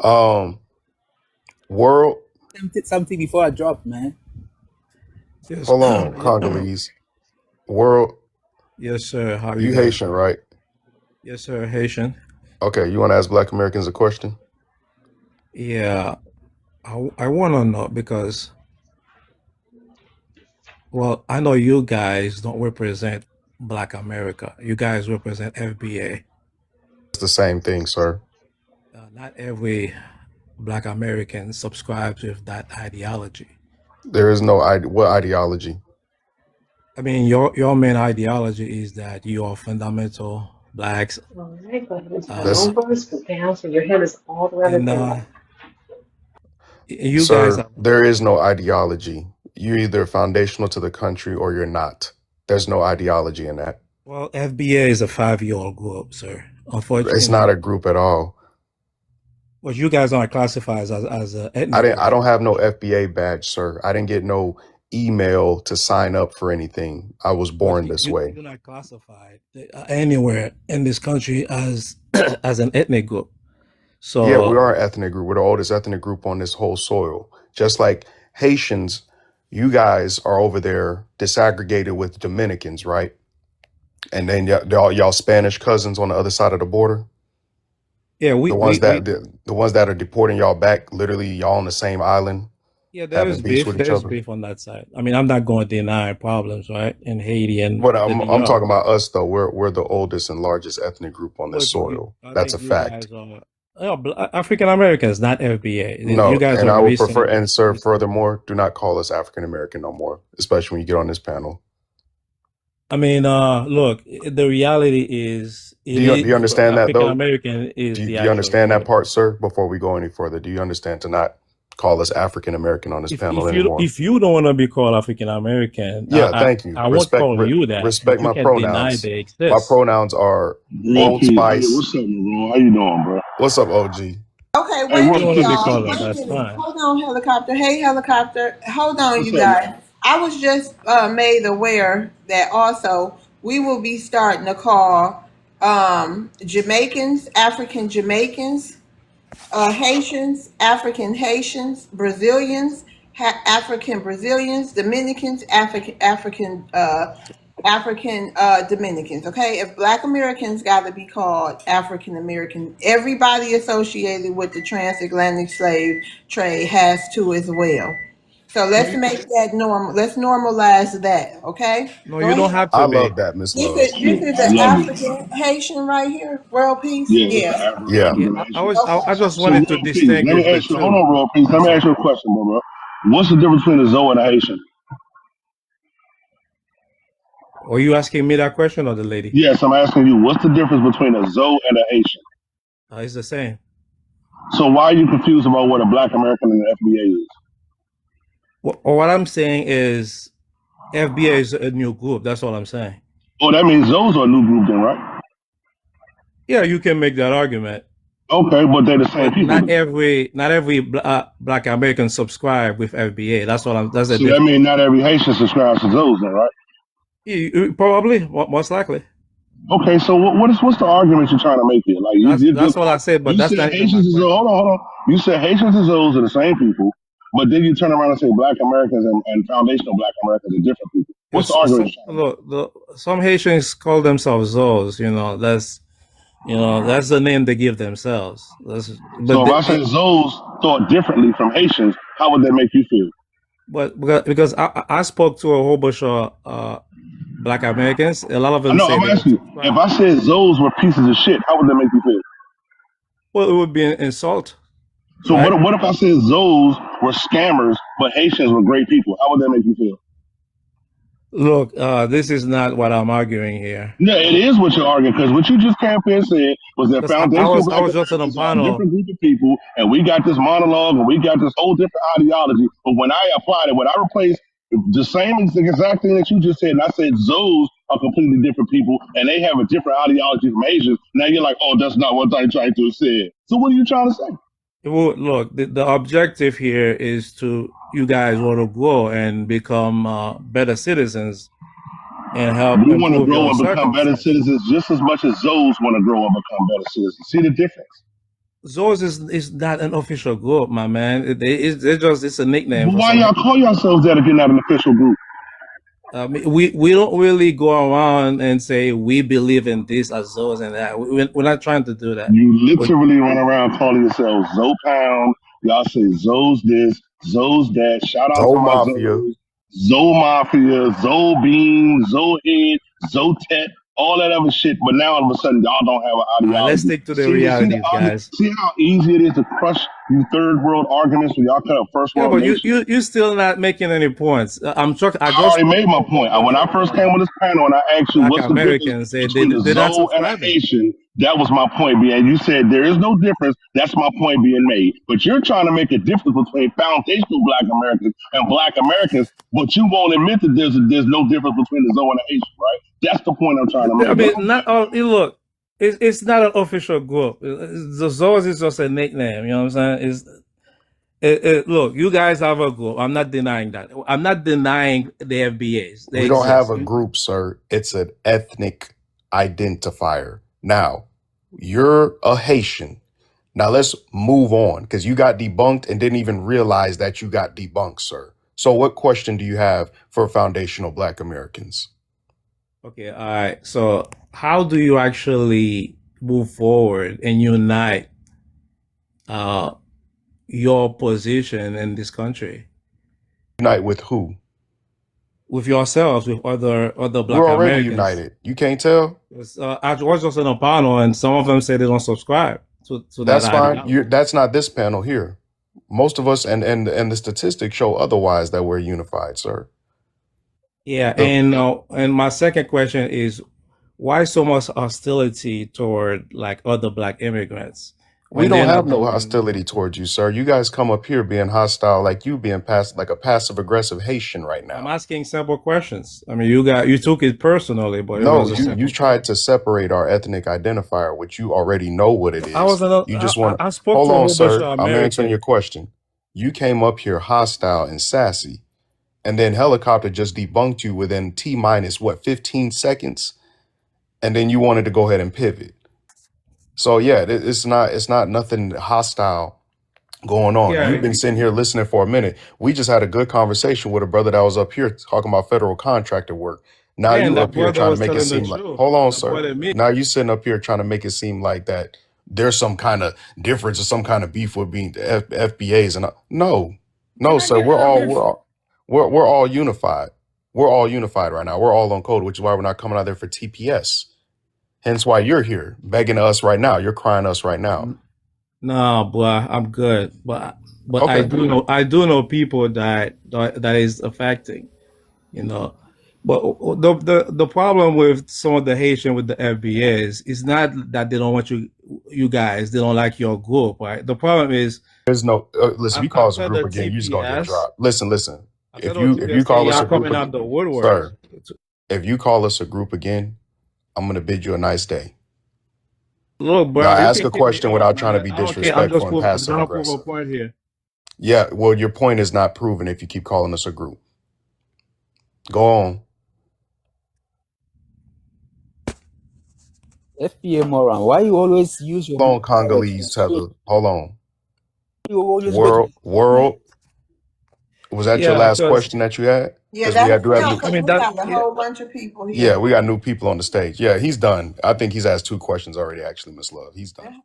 Um, world. Something before I drop, man. Yes. Hold on, Congolese. World. Yes, sir. How you You guys? Haitian, right? Yes, sir. Haitian. Okay. You want to ask Black Americans a question? Yeah. I want to know because, well, I know you guys don't represent Black America. You guys represent FBA. It's the same thing, sir. Not every Black American subscribes with that ideology. There is no what ideology. I mean, your main ideology is that you are fundamental blacks. All right, go ahead and turn That's over, scoot down so your head is all the way on the And table. you guys Sir, are, there is no ideology. You're either foundational to the country or you're not. There's no ideology in that. well, FBA is a 5-year-old group, sir. It's Unfortunately, not a group at all. well, you guys aren't classified as an ethnic group. I don't have no FBA badge, sir. I didn't get no email to sign up for anything. I was born this way. You're not classified anywhere in this country as as an ethnic group. So Yeah, we are an ethnic group. We're the oldest ethnic group on this whole soil. Just like Haitians, you guys are over there disaggregated with Dominicans, right? And then y'all Spanish cousins on the other side of the border. yeah, The ones that are deporting y'all back, literally y'all on the same island, yeah, having beef with each there's other. beef on that side. I mean, I'm not going to deny problems, right, in Haiti and But the I'm DR. talking about us though. We're the oldest and largest ethnic group on this But soil. I That's a think you fact. guys are African Americans, not FBA. No, You guys and are I would recent. prefer, and sir, furthermore, do not call us African American no more, especially when you get on this panel. I mean, look, the reality is, Do you understand that African though? American is Do the you actual understand that word. part, sir? Before we go any further, do you understand to not call us African American on this panel anymore? If you don't want to be called African American, Yeah, thank you. I won't call you that. Respect But you my can deny pronouns. they My exist. pronouns are Raw Old Peas. Hey, Spice. what's up, Maroon? How you doing, bro? What's up, OG? Okay, Hey, wait a You Raw don't want minute, to be Peas. called y'all. that. Wait a That's minute. fine. Hold on, helicopter. Hey, helicopter. Hold on, What's you up, guys. I was just made aware that also we will be starting to call Jamaicans, African Jamaicans, Haitians, African Haitians, Brazilians, African Brazilians, Dominicans, African Dominicans. Okay, if Black Americans got to be called African American, everybody associated with the transatlantic slave trade has to as well. So let's make that normal. Let's normalize that. Okay. No, Go you don't ahead. have I to be. love that, Miss This Love. is I the love it. African Haitian right here. World peace. Yeah, it's the Yeah. African Yeah. Yeah, American. I just So, wanted to Raw Peas, let distinguish me the ask you, hold two. on, Raw Peas. Let That's me ask all. you a question, bro. What's the difference between a Zoe and a Haitian? Were you asking me that question or the lady? Yes, I'm asking you, what's the difference between a Zoe and a Haitian? It's the same. So why are you confused about what a Black American and the FBA is? What I'm saying is FBA is a new group. That's all I'm saying. Oh, that means Zoes are a new group then, right? Yeah, you can make that argument. Okay, but they're the same But people. not every Black American subscribe with FBA. That's what I'm. That's the So that difference. means not every Haitian subscribes to Zoes then, right? Probably, most likely. Okay, so what's the argument you're trying to make here? Like That's what I said, but you that's said not even my Haitians and Zoes. question. Hold on. You said Haitians and Zoes are the same people, but then you turn around and say Black Americans and foundational Black Americans are different people. What's the argument? Some Haitians call themselves Zoes. That's the name they give themselves. So if I said Zoes thought differently from Haitians, how would that make you feel? But because I spoke to a whole bunch of Black Americans, a lot of them No, say I'm they asking you. subscribe. If I said Zoes were pieces of shit, how would that make you feel? Well, it would be an insult. So right? what if I said Zoes were scammers, but Haitians were great people? How would that make you feel? Look, this is not what I'm arguing here. Yeah, it is what you're arguing, because what you just came up here and said was that Because foundational I Black was just in a Americans are a panel. different group of people, and we got this monologue, and we got this whole different ideology. But when I applied it, when I replaced the same exact thing that you just said, and I said Zoes are completely different people, and they have a different ideology from Asians, now you're like, oh, that's not what I'm trying to say. So what are you trying to say? Well, look, the objective here is you guys want to grow and become better citizens and help We want to improve grow your and become better circumstances. citizens just as much as Zoes want to grow and become better citizens. See the difference? Zoes is not an official group, my man. It's a nickname But for why some. y'all call yourselves that if you're not an official group? We don't really go around and say we believe in this as Zoes and that. We're not trying to do that. You literally run around calling yourselves Zoe Pound. Y'all say Zoe's this, Zoe's that. Shout out to Zoe my Mafia. Zoes. Zoe Mafia, Zoe Bean, Zoe Head, Zoe Tet, all that other shit. But now all of a sudden, y'all don't have an All right, let's ideology. stick to the realities, guys. See how easy it is to crush you third world arguments when y'all cut up first Yeah, world but nations? you still not making any points. I'm talking. I I just already made my point. When I first came on this panel and I asked you Black what's the difference Americans say between a they're not Zoe and a subscribing. Haitian, that was my point being. You said there is no difference. That's my point being made. But you're trying to make a difference between foundational Black Americans and Black Americans, but you won't admit that there's no difference between the Zoe and the Haitian, right? That's the point I'm trying to make. I mean, not all. Look, it's not an official group. The Zoes is just a nickname. You know what I'm saying? Look, you guys have a group. I'm not denying that. I'm not denying the FBAs. They We don't have exist. a group, sir. It's an ethnic identifier. Now, you're a Haitian. Now let's move on because you got debunked and didn't even realize that you got debunked, sir. So what question do you have for foundational Black Americans? Okay, all right. So how do you actually move forward and unite your position in this country? Unite with who? With yourselves, with other Black We're already Americans. united. You can't tell? I was just on a panel and some of them say they don't subscribe to That's that fine. ideology. That's not this panel here. Most of us and the statistics show otherwise that we're unified, sir. Yeah, The- and my second question is why so much hostility toward like other Black immigrants We when don't they're have not no doing? hostility towards you, sir. You guys come up here being hostile like you being like a passive aggressive Haitian right I'm now. asking simple questions. I mean, you took it personally, but it No, was a you simple tried to separate our ethnic identifier, which you already know what it I is. wasn't. You just want I to spoke hold to a on, whole bunch sir. of I'm answering your Americans. question. You came up here hostile and sassy, and then Helicopter just debunked you within T minus what 15 seconds, and then you wanted to go ahead and pivot. So yeah, it's not nothing hostile going on. Yeah, You've been sitting here listening for a minute. We just had a good conversation with a brother that was up here talking about federal contractor work. Now and you that up here brother trying to was make it telling the seem like, truth. hold on, That sir. brother me. Now you sitting up here trying to make it seem like that there's some kind of difference or some kind of beef with being the FBAs and no, Can I sir. get We're in all on this? we're all unified. We're all unified right now. We're all on code, which is why we're not coming out there for TPS. Hence why you're here begging us right now. You're crying us right now. No, boy, I'm good. But Okay. I do know people that is affecting, you know. But the problem with some of the Haitian with the FBAs is not that they don't want you guys, they don't like your group, right? The problem is There's no listen. If you call us a after group the again, you just gonna get TPS, dropped. Listen. after If the you TPS, call us y'all a group coming out the again, woodwork. sir, if you call us a group again, I'm gonna bid you a nice day. Look, bro, Now you ask can a kick me question out, without trying to man. be I don't care. I'm just disrespectful and I'm passive trying to prove a aggressive. point here. Yeah, well, your point is not proven if you keep calling us a group. Go on. FBA moron, why you always use your Hold on, mouth Congolese tether. Hold on. You always World. Was that your Yeah, last because question that you had? Yeah, Because we that's do have no, new. because I mean we that got a yeah, whole bunch of people Yeah, here. we got new people on the stage. Yeah, he's done. I think he's asked 2 questions already. Actually, Miss Love, he's done.